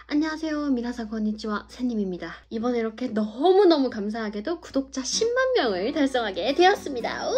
안녕하세요. 미나상 건니치와 샌님입니다. 이번에 이렇게 너무너무 감사하게도 구독자 10만 명을 달성하게 되었습니다.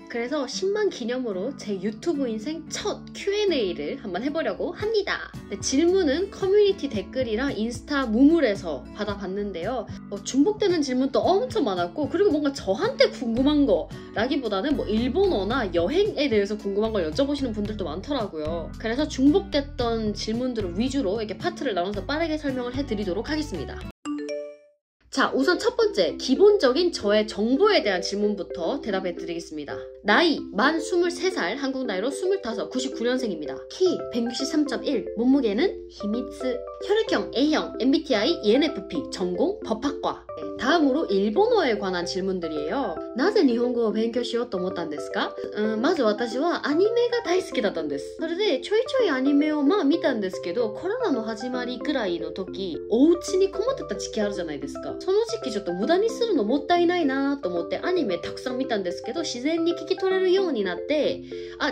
그래서 10만 기념으로 제 유튜브 인생 첫 Q&A를 한번 해보려고 합니다. 질문은 커뮤니티 댓글이랑 인스타 무물에서 받아봤는데요. 중복되는 질문도 엄청 많았고, 그리고 뭔가 저한테 궁금한 거 라기보다는 뭐 일본어나 여행에 대해서 궁금한 걸 여쭤보시는 분들도 많더라고요. 그래서 중복됐던 질문들을 위주로 이렇게 파트를 나눠서 빠르게 설명을 해드리도록 하겠습니다. 자, 우선 첫 번째, 기본적인 저의 정보에 대한 질문부터 대답해 드리겠습니다. 나이, 만 23살, 한국 나이로 25, 99년생입니다. 키, 163.1, 몸무게는 히미츠, 혈액형 A형, MBTI, ENFP, 전공, 법학과. 다음으로 일본어에 관한 질문들이에요. なぜ日本語を勉強しようと思ったんですか?まず私はアニメが大好きだったんです。それでちょいちょいアニメを見たんですけど、コロナの始まりくらいの時、お家にこもってた時期あるじゃないですか。その時期ちょっと無駄にするのもったいないなと思ってアニメたくさん見たんですけど、自然に聞き取れるようになって、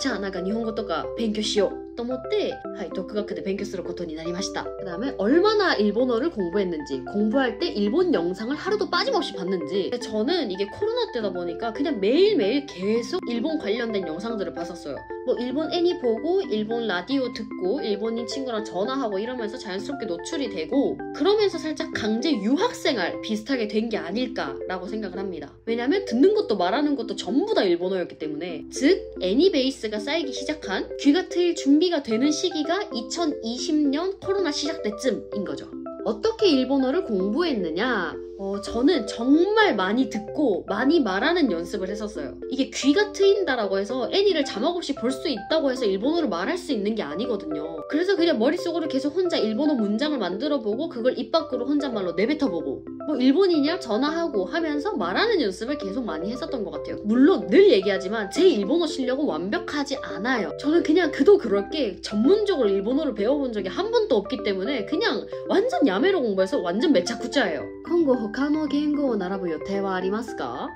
じゃあなんか日本語とか勉強しようと思って、独学で勉強することになりました。그 다음에 얼마나 일본어를 공부했는지, 공부할 때 일본 영상을 하루도 빠짐없이 봤는지. 저는 이게 코로나 때다 보니까 그냥 매일매일 계속 일본 관련된 영상들을 봤었어요. 뭐 일본 애니 보고, 일본 라디오 듣고, 일본인 친구랑 전화하고 이러면서 자연스럽게 노출이 되고, 그러면서 살짝 강제 유학생활 비슷하게 된 게 아닐까라고 생각을 합니다. 왜냐면 듣는 것도 말하는 것도 전부 다 일본어였기 때문에. 즉, 애니 베이스가 쌓이기 시작한, 귀가 트일 준비가 되는 시기가 2020년 코로나 시작 때쯤인 거죠. 어떻게 일본어를 공부했느냐? 저는 정말 많이 듣고 많이 말하는 연습을 했었어요. 이게 귀가 트인다라고 해서 애니를 자막 없이 볼 수 있다고 해서 일본어를 말할 수 있는 게 아니거든요. 그래서 그냥 머릿속으로 계속 혼자 일본어 문장을 만들어보고 그걸 입 밖으로 혼잣말로 내뱉어보고 뭐 일본인이랑 전화하고 하면서 말하는 연습을 계속 많이 했었던 것 같아요. 물론 늘 얘기하지만 제 일본어 실력은 완벽하지 않아요. 저는 그냥 그도 그럴 게 전문적으로 일본어를 배워본 적이 한 번도 없기 때문에 그냥 완전 야매로 공부해서 완전 매차쿠짜예요. 今後他の言語を習ぶ予定はありますか?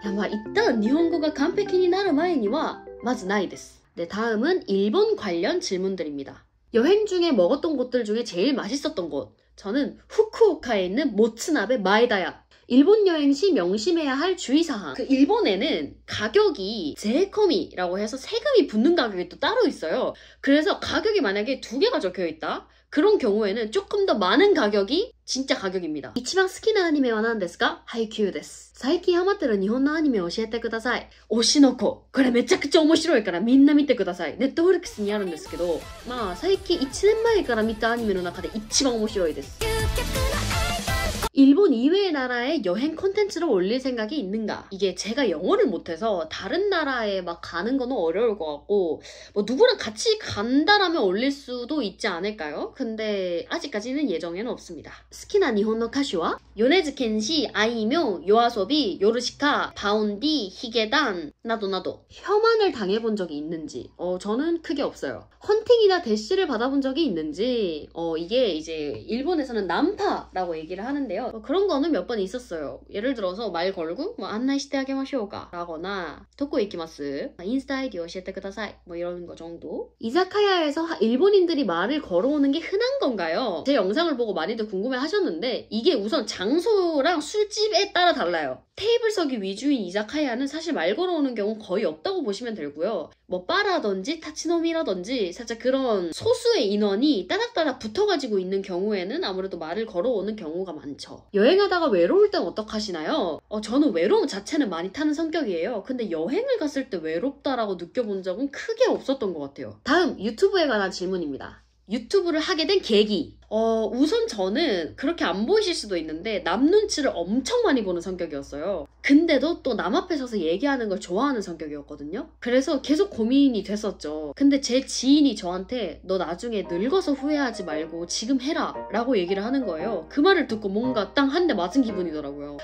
일단 일본어가 완벽히 なる前にはまずないです. 네, 다음은 일본 관련 질문들입니다. 여행 중에 먹었던 곳들 중에 제일 맛있었던 곳. 저는 후쿠오카에 있는 모츠나베 마에다야. 일본 여행 시 명심해야 할 주의사항. 일본에는 가격이 제코미라고 해서 세금이 붙는 가격이 또 따로 있어요. 그래서 가격이 만약에 2개가 적혀있다? 그런 경우에는 조금 더 많은 가격이 진짜 가격입니다. 一番好きなアニメは何ですか? 하이큐です。最近ハマってる日本のアニメを教えてください。推しの子。これめちゃくちゃ面白いからみんな見てください。ネットフリックスにあるんですけど、最近1年前から見たアニメの中で一番面白いです。 일본 이외의 나라에 여행 콘텐츠를 올릴 생각이 있는가? 이게 제가 영어를 못해서 다른 나라에 막 가는 거는 어려울 것 같고, 뭐 누구랑 같이 간다라면 올릴 수도 있지 않을까요? 근데 아직까지는 예정에는 없습니다. 好きな日本の歌手は? 요네즈 켄시, 아이명, 요아소비, 요르시카, 바운디, 히게단 나도 혐한을 당해본 적이 있는지? 저는 크게 없어요. 헌팅이나 대시를 받아본 적이 있는지? 이게 이제 일본에서는 난파라고 얘기를 하는데요. 그런 거는 몇 번 있었어요. 예를 들어서 말 걸고 안내시대 하게마쇼가 라거나 도코 이키마스, 인스타 아이디 오시에테 쿠다사이 뭐 이런 거 정도. 이자카야에서 일본인들이 말을 걸어오는 게 흔한 건가요? 제 영상을 보고 많이들 궁금해 하셨는데 이게 우선 장소랑 술집에 따라 달라요. 테이블석이 위주인 이자카야는 사실 말 걸어오는 경우 거의 없다고 보시면 되고요. 뭐 바라든지 타치노미라든지 살짝 그런 소수의 인원이 따닥따닥 붙어가지고 있는 경우에는 아무래도 말을 걸어오는 경우가 많죠. 여행하다가 외로울 땐 어떡하시나요? 저는 외로움 자체는 많이 타는 성격이에요. 근데 여행을 갔을 때 외롭다라고 느껴본 적은 크게 없었던 것 같아요. 다음 유튜브에 관한 질문입니다. 유튜브를 하게 된 계기. 우선 저는 그렇게 안 보이실 수도 있는데 남 눈치를 엄청 많이 보는 성격이었어요. 근데도 또 남 앞에 서서 얘기하는 걸 좋아하는 성격이었거든요. 그래서 계속 고민이 됐었죠. 근데 제 지인이 저한테 너 나중에 늙어서 후회하지 말고 지금 해라 라고 얘기를 하는 거예요. 그 말을 듣고 뭔가 땅 한 대 맞은 기분이더라고요.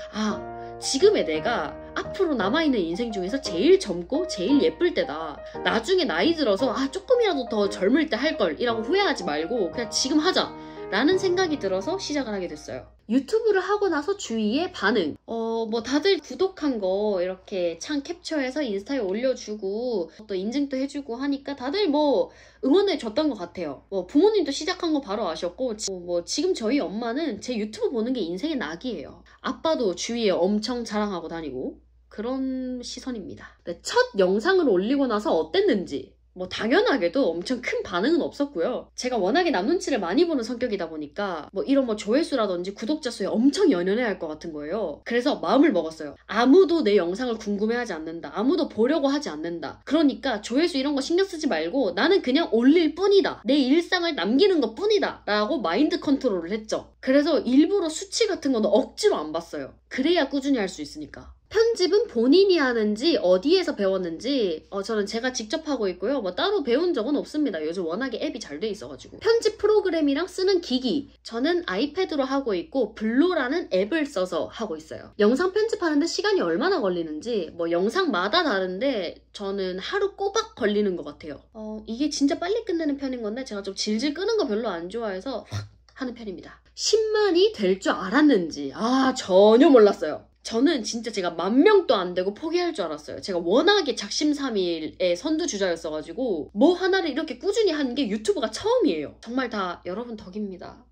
지금의 내가 앞으로 남아있는 인생 중에서 제일 젊고 제일 예쁠 때다. 나중에 나이 들어서 조금이라도 더 젊을 때 할 걸 이라고 후회하지 말고 그냥 지금 하자 라는 생각이 들어서 시작을 하게 됐어요. 유튜브를 하고 나서 주위의 반응. 뭐 다들 구독한 거 이렇게 창 캡처해서 인스타에 올려주고 또 인증도 해주고 하니까 다들 뭐 응원해줬던 것 같아요. 뭐 부모님도 시작한 거 바로 아셨고 뭐 지금 저희 엄마는 제 유튜브 보는 게 인생의 낙이에요. 아빠도 주위에 엄청 자랑하고 다니고 그런 시선입니다. 첫 영상을 올리고 나서 어땠는지 뭐 당연하게도 엄청 큰 반응은 없었고요. 제가 워낙에 남 눈치를 많이 보는 성격이다 보니까 뭐 이런 뭐 조회수라든지 구독자 수에 엄청 연연해야 할 것 같은 거예요. 그래서 마음을 먹었어요. 아무도 내 영상을 궁금해하지 않는다. 아무도 보려고 하지 않는다. 그러니까 조회수 이런 거 신경 쓰지 말고 나는 그냥 올릴 뿐이다. 내 일상을 남기는 것 뿐이다. 라고 마인드 컨트롤을 했죠. 그래서 일부러 수치 같은 거는 억지로 안 봤어요. 그래야 꾸준히 할 수 있으니까. 편집은 본인이 하는지 어디에서 배웠는지 저는 제가 직접 하고 있고요. 뭐 따로 배운 적은 없습니다. 요즘 워낙에 앱이 잘 돼 있어가지고. 편집 프로그램이랑 쓰는 기기 저는 아이패드로 하고 있고 블로라는 앱을 써서 하고 있어요. 영상 편집하는데 시간이 얼마나 걸리는지 뭐 영상마다 다른데 저는 하루 꼬박 걸리는 것 같아요. 이게 진짜 빨리 끝내는 편인 건데 제가 좀 질질 끄는 거 별로 안 좋아해서 확 하는 편입니다. 10만이 될 줄 알았는지 전혀 몰랐어요. 저는 진짜 제가 10,000명도 안 되고 포기할 줄 알았어요. 제가 워낙에 작심삼일의 선두주자였어가지고 뭐 하나를 이렇게 꾸준히 하는 게 유튜브가 처음이에요. 정말 다 여러분 덕입니다.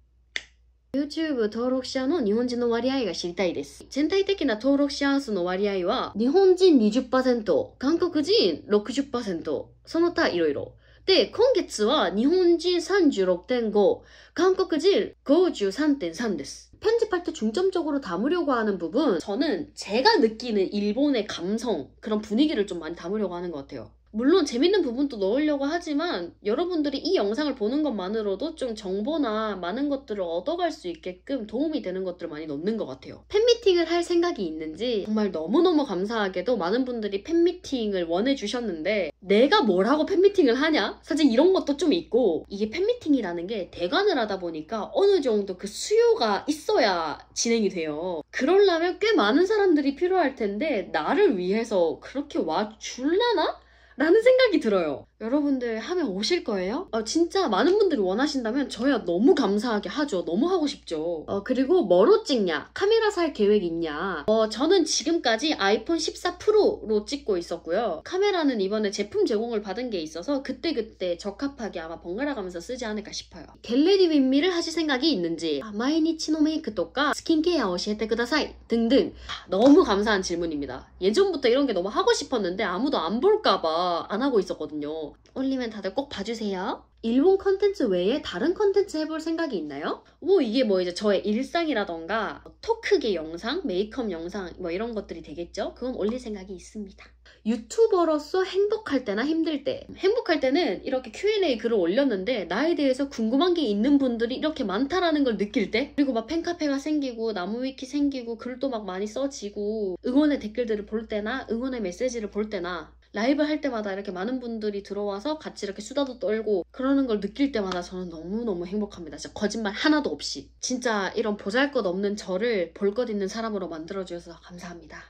YouTube 登録者の日本人の割合が知りたいです。全体的な登録者数の割合は日本人 20%、韓国人 60%、その他いろいろ。で、今月は日本人 36.5、韓国人 53.3 です。 편집할 때 중점적으로 담으려고 하는 부분 저는 제가 느끼는 일본의 감성 그런 분위기를 좀 많이 담으려고 하는 것 같아요. 물론 재밌는 부분도 넣으려고 하지만 여러분들이 이 영상을 보는 것만으로도 좀 정보나 많은 것들을 얻어갈 수 있게끔 도움이 되는 것들을 많이 넣는 것 같아요. 팬미팅을 할 생각이 있는지 정말 너무너무 감사하게도 많은 분들이 팬미팅을 원해주셨는데 내가 뭘 하고 팬미팅을 하냐? 사실 이런 것도 좀 있고 이게 팬미팅이라는 게 대관을 하다 보니까 어느 정도 그 수요가 있어야 진행이 돼요. 그러려면 꽤 많은 사람들이 필요할 텐데 나를 위해서 그렇게 와줄라나? 라는 생각이 들어요. 여러분들 하면 오실 거예요? 진짜 많은 분들이 원하신다면 저야 너무 감사하게 하죠. 너무 하고 싶죠. 그리고 뭐로 찍냐? 카메라 살 계획 있냐? 저는 지금까지 아이폰 14 프로로 찍고 있었고요. 카메라는 이번에 제품 제공을 받은 게 있어서 그때그때 적합하게 아마 번갈아 가면서 쓰지 않을까 싶어요. 겟레디 윗미를 하실 생각이 있는지 毎日のメイクとか 스킨케어 教えてください 등등. 너무 감사한 질문입니다. 예전부터 이런 게 너무 하고 싶었는데 아무도 안 볼까봐 안 하고 있었거든요. 올리면 다들 꼭 봐주세요. 일본 컨텐츠 외에 다른 컨텐츠 해볼 생각이 있나요? 뭐 이게 뭐 이제 저의 일상이라던가 토크계 영상, 메이크업 영상 뭐 이런 것들이 되겠죠? 그건 올릴 생각이 있습니다. 유튜버로서 행복할 때나 힘들 때 행복할 때는 이렇게 Q&A 글을 올렸는데 나에 대해서 궁금한 게 있는 분들이 이렇게 많다라는 걸 느낄 때 그리고 막 팬카페가 생기고 나무위키 생기고 글도 막 많이 써지고 응원의 댓글들을 볼 때나 응원의 메시지를 볼 때나 라이브 할 때마다 이렇게 많은 분들이 들어와서 같이 이렇게 수다도 떨고 그러는 걸 느낄 때마다 저는 너무너무 행복합니다. 진짜 거짓말 하나도 없이. 진짜 이런 보잘것없는 저를 볼 것 있는 사람으로 만들어주셔서 감사합니다.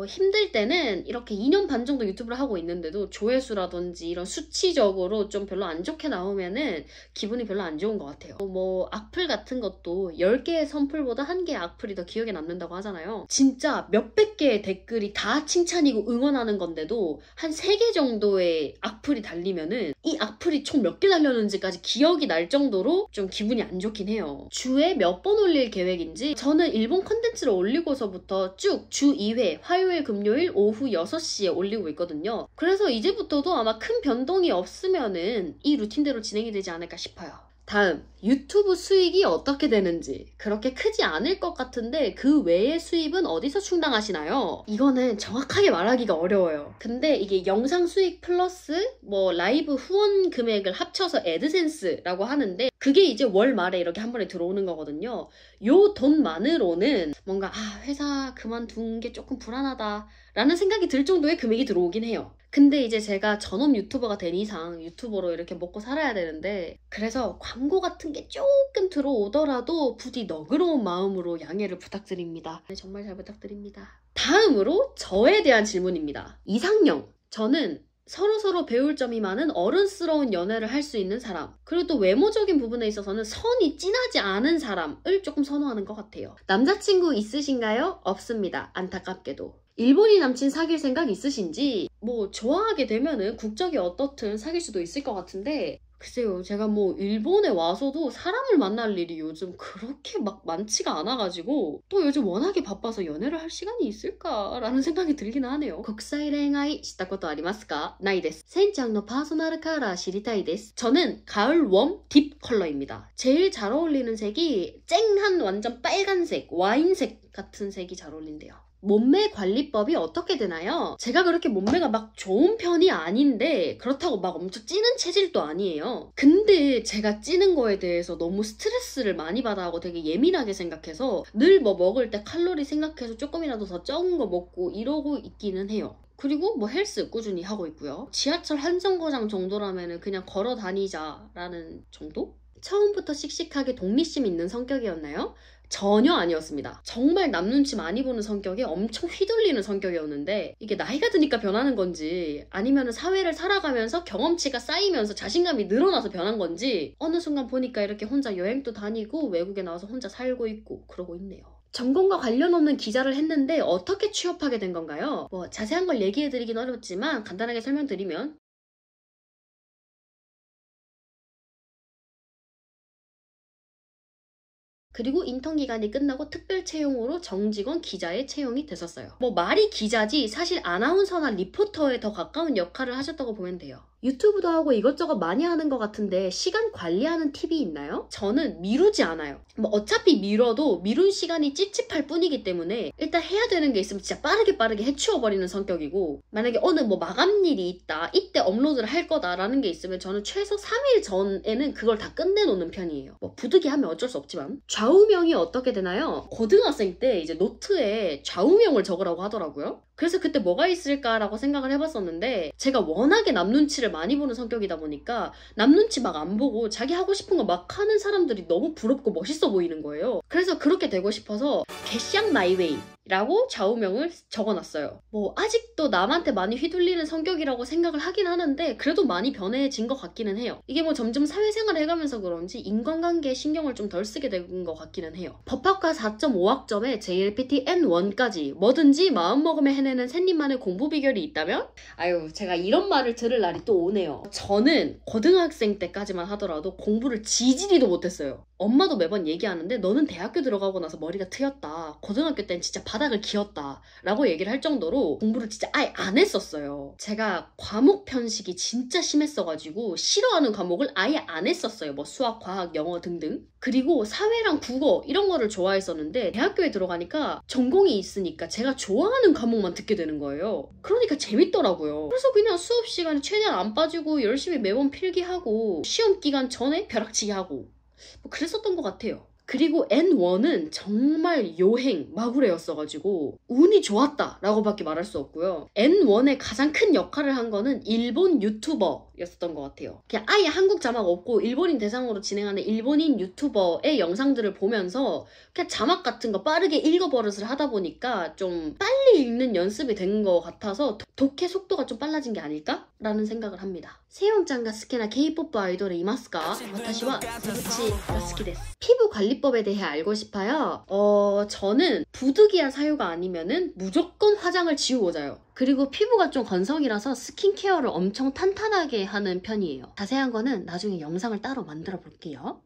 힘들 때는 이렇게 2년 반 정도 유튜브를 하고 있는데도 조회수라든지 이런 수치적으로 좀 별로 안 좋게 나오면은 기분이 별로 안 좋은 것 같아요. 뭐 악플 같은 것도 10개의 선플보다 1개의 악플이 더 기억에 남는다고 하잖아요. 진짜 몇백 개의 댓글이 다 칭찬이고 응원하는 건데도 한 3개 정도의 악플이 달리면은 이 악플이 총 몇 개 달렸는지까지 기억이 날 정도로 좀 기분이 안 좋긴 해요. 주에 몇 번 올릴 계획인지 저는 일본 컨텐츠를 올리고서부터 쭉 주 2회 화요일 금요일 오후 6시에 올리고 있거든요. 그래서 이제부터도 아마 큰 변동이 없으면은 이 루틴대로 진행이 되지 않을까 싶어요. 다음, 유튜브 수익이 어떻게 되는지. 그렇게 크지 않을 것 같은데 그 외의 수입은 어디서 충당하시나요? 이거는 정확하게 말하기가 어려워요. 근데 이게 영상 수익 플러스 뭐 라이브 후원 금액을 합쳐서 애드센스라고 하는데 그게 이제 월 말에 이렇게 한 번에 들어오는 거거든요. 요 돈만으로는 뭔가 회사 그만둔 게 조금 불안하다 라는 생각이 들 정도의 금액이 들어오긴 해요. 근데 이제 제가 전업 유튜버가 된 이상 유튜버로 이렇게 먹고 살아야 되는데 그래서 광고 같은 게 조금 들어오더라도 부디 너그러운 마음으로 양해를 부탁드립니다. 정말 잘 부탁드립니다. 다음으로 저에 대한 질문입니다. 이상형. 저는 서로서로 배울 점이 많은 어른스러운 연애를 할 수 있는 사람, 그리고 또 외모적인 부분에 있어서는 선이 진하지 않은 사람을 조금 선호하는 것 같아요. 남자친구 있으신가요? 없습니다. 안타깝게도. 일본인 남친 사귈 생각 있으신지, 뭐 좋아하게 되면은 국적이 어떻든 사귈 수도 있을 것 같은데, 글쎄요, 제가 뭐 일본에 와서도 사람을 만날 일이 요즘 그렇게 막 많지가 않아가지고 또 요즘 워낙에 바빠서 연애를 할 시간이 있을까라는 생각이 들긴 하네요. 국사이恋愛 したことありますか? ないです. 센짱의 퍼스널 컬러 知りたいです. 저는 가을 웜 딥 컬러입니다. 제일 잘 어울리는 색이 쨍한 완전 빨간색, 와인색 같은 색이 잘 어울린대요. 몸매 관리법이 어떻게 되나요? 제가 그렇게 몸매가 막 좋은 편이 아닌데 그렇다고 막 엄청 찌는 체질도 아니에요. 근데 제가 찌는 거에 대해서 너무 스트레스를 많이 받아하고 되게 예민하게 생각해서 늘 뭐 먹을 때 칼로리 생각해서 조금이라도 더 적은 거 먹고 이러고 있기는 해요. 그리고 뭐 헬스 꾸준히 하고 있고요. 지하철 한 정거장 정도라면 그냥 걸어 다니자라는 정도? 처음부터 씩씩하게 독립심 있는 성격이었나요? 전혀 아니었습니다. 정말 남 눈치 많이 보는 성격에 엄청 휘둘리는 성격이었는데 이게 나이가 드니까 변하는 건지 아니면 사회를 살아가면서 경험치가 쌓이면서 자신감이 늘어나서 변한 건지 어느 순간 보니까 이렇게 혼자 여행도 다니고 외국에 나와서 혼자 살고 있고 그러고 있네요. 전공과 관련 없는 기자를 했는데 어떻게 취업하게 된 건가요? 뭐 자세한 걸 얘기해드리긴 어렵지만 간단하게 설명드리면 그리고 인턴 기간이 끝나고 특별 채용으로 정직원 기자에 채용이 됐었어요. 뭐 말이 기자지 사실 아나운서나 리포터에 더 가까운 역할을 하셨다고 보면 돼요. 유튜브도 하고 이것저것 많이 하는 것 같은데 시간 관리하는 팁이 있나요? 저는 미루지 않아요. 뭐 어차피 미뤄도 미룬 시간이 찝찝할 뿐이기 때문에 일단 해야 되는 게 있으면 진짜 빠르게 해치워버리는 성격이고 만약에 어느 뭐 마감일이 있다, 이때 업로드를 할 거다라는 게 있으면 저는 최소 3일 전에는 그걸 다 끝내놓는 편이에요. 뭐 부득이하면 어쩔 수 없지만. 좌우명이 어떻게 되나요? 고등학생 때 이제 노트에 좌우명을 적으라고 하더라고요. 그래서 그때 뭐가 있을까라고 생각을 해봤었는데 제가 워낙에 남 눈치를 많이 보는 성격이다 보니까 남 눈치 막 안 보고 자기 하고 싶은 거 막 하는 사람들이 너무 부럽고 멋있어 보이는 거예요. 그래서 그렇게 되고 싶어서 개샹 마이웨이 라고 좌우명을 적어놨어요. 뭐 아직도 남한테 많이 휘둘리는 성격이라고 생각을 하긴 하는데 그래도 많이 변해진 것 같기는 해요. 이게 뭐 점점 사회생활을 해가면서 그런지 인간관계에 신경을 좀 덜 쓰게 된 것 같기는 해요. 법학과 4.5학점에 JLPT N1까지 뭐든지 마음먹으면 해내는 샌님만의 공부 비결이 있다면? 아유, 제가 이런 말을 들을 날이 또 오네요. 저는 고등학생 때까지만 하더라도 공부를 지지리도 못했어요. 엄마도 매번 얘기하는데 너는 대학교 들어가고 나서 머리가 트였다. 고등학교 땐 진짜 바닥을 기었다. 라고 얘기를 할 정도로 공부를 진짜 아예 안 했었어요. 제가 과목 편식이 진짜 심했어가지고 싫어하는 과목을 아예 안 했었어요. 뭐 수학, 과학, 영어 등등. 그리고 사회랑 국어 이런 거를 좋아했었는데 대학교에 들어가니까 전공이 있으니까 제가 좋아하는 과목만 듣게 되는 거예요. 그러니까 재밌더라고요. 그래서 그냥 수업 시간에 최대한 안 빠지고 열심히 매번 필기하고 시험 기간 전에 벼락치기 하고 뭐 그랬었던 것 같아요. 그리고 N1은 정말 요행, 마구레였어가지고 운이 좋았다 라고 밖에 말할 수 없고요. N1의 가장 큰 역할을 한 거는 일본 유튜버였었던 것 같아요. 그냥 아예 한국 자막 없고 일본인 대상으로 진행하는 일본인 유튜버의 영상들을 보면서 그냥 자막 같은 거 빠르게 읽어버릇을 하다 보니까 좀 빨리 읽는 연습이 된 것 같아서 독해 속도가 좀 빨라진 게 아닐까? 라는 생각을 합니다. 세영짱가 스키나 K-POP 아이돌이 이마스까? 와타시와 세부치가 스키です. 피부 관리법에 대해 알고 싶어요. 저는 부득이한 사유가 아니면은 무조건 화장을 지우고 자요. 그리고 피부가 좀 건성이라서 스킨케어를 엄청 탄탄하게 하는 편이에요. 자세한 거는 나중에 영상을 따로 만들어 볼게요.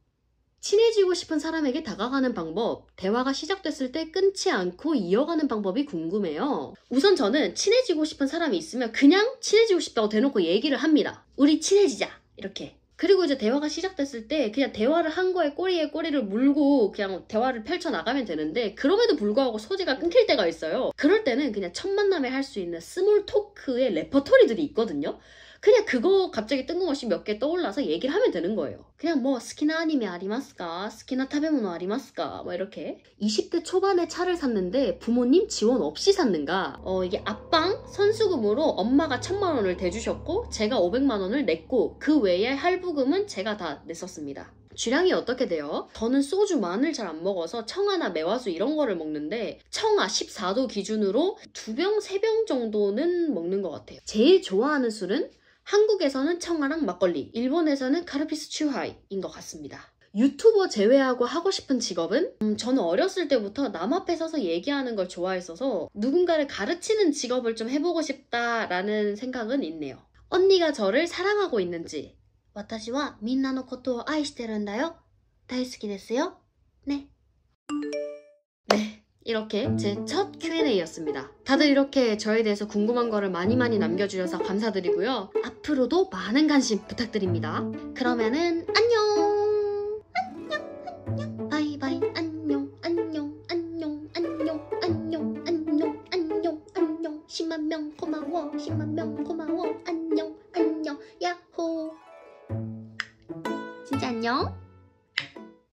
친해지고 싶은 사람에게 다가가는 방법, 대화가 시작됐을 때 끊지 않고 이어가는 방법이 궁금해요. 우선 저는 친해지고 싶은 사람이 있으면 그냥 친해지고 싶다고 대놓고 얘기를 합니다. 우리 친해지자 이렇게. 그리고 이제 대화가 시작됐을 때 그냥 대화를 한 거에 꼬리에 꼬리를 물고 그냥 대화를 펼쳐나가면 되는데 그럼에도 불구하고 소재가 끊길 때가 있어요. 그럴 때는 그냥 첫 만남에 할 수 있는 스몰 토크의 레퍼토리들이 있거든요. 그냥 그거 갑자기 뜬금없이 몇 개 떠올라서 얘기를 하면 되는 거예요. 그냥 뭐 스키나 아니메 아리마스까? 스키나 타베모노 아리마스까? 뭐 이렇게. 20대 초반에 차를 샀는데 부모님 지원 없이 샀는가? 이게 앞방 선수금으로 엄마가 1000만 원을 대주셨고 제가 500만 원을 냈고 그 외에 할부금은 제가 다 냈었습니다. 주량이 어떻게 돼요? 저는 소주, 마늘 잘 안 먹어서 청아나 매화수 이런 거를 먹는데 청아 14도 기준으로 2병, 3병 정도는 먹는 것 같아요. 제일 좋아하는 술은 한국에서는 청아랑 막걸리, 일본에서는 카르피스 츄하이인 것 같습니다. 유튜버 제외하고 하고 싶은 직업은? 저는 어렸을 때부터 남 앞에 서서 얘기하는 걸 좋아했어서 누군가를 가르치는 직업을 좀 해보고 싶다라는 생각은 있네요. 언니가 저를 사랑하고 있는지. 私はみんなのことを愛してるんだよ. 大好きですよ. 네. 네. 이렇게 제 첫 Q&A였습니다. 다들 이렇게 저에 대해서 궁금한 거를 많이 남겨주셔서 감사드리고요. 앞으로도 많은 관심 부탁드립니다. 그러면은 안녕! 안녕! 바이바이! 안녕! 안녕! 안녕! 안녕! 안녕! 안녕! 안녕! 안녕! 10만 명 고마워! 10만 명 고마워! 안녕! 안녕! 야호! 진짜 안녕!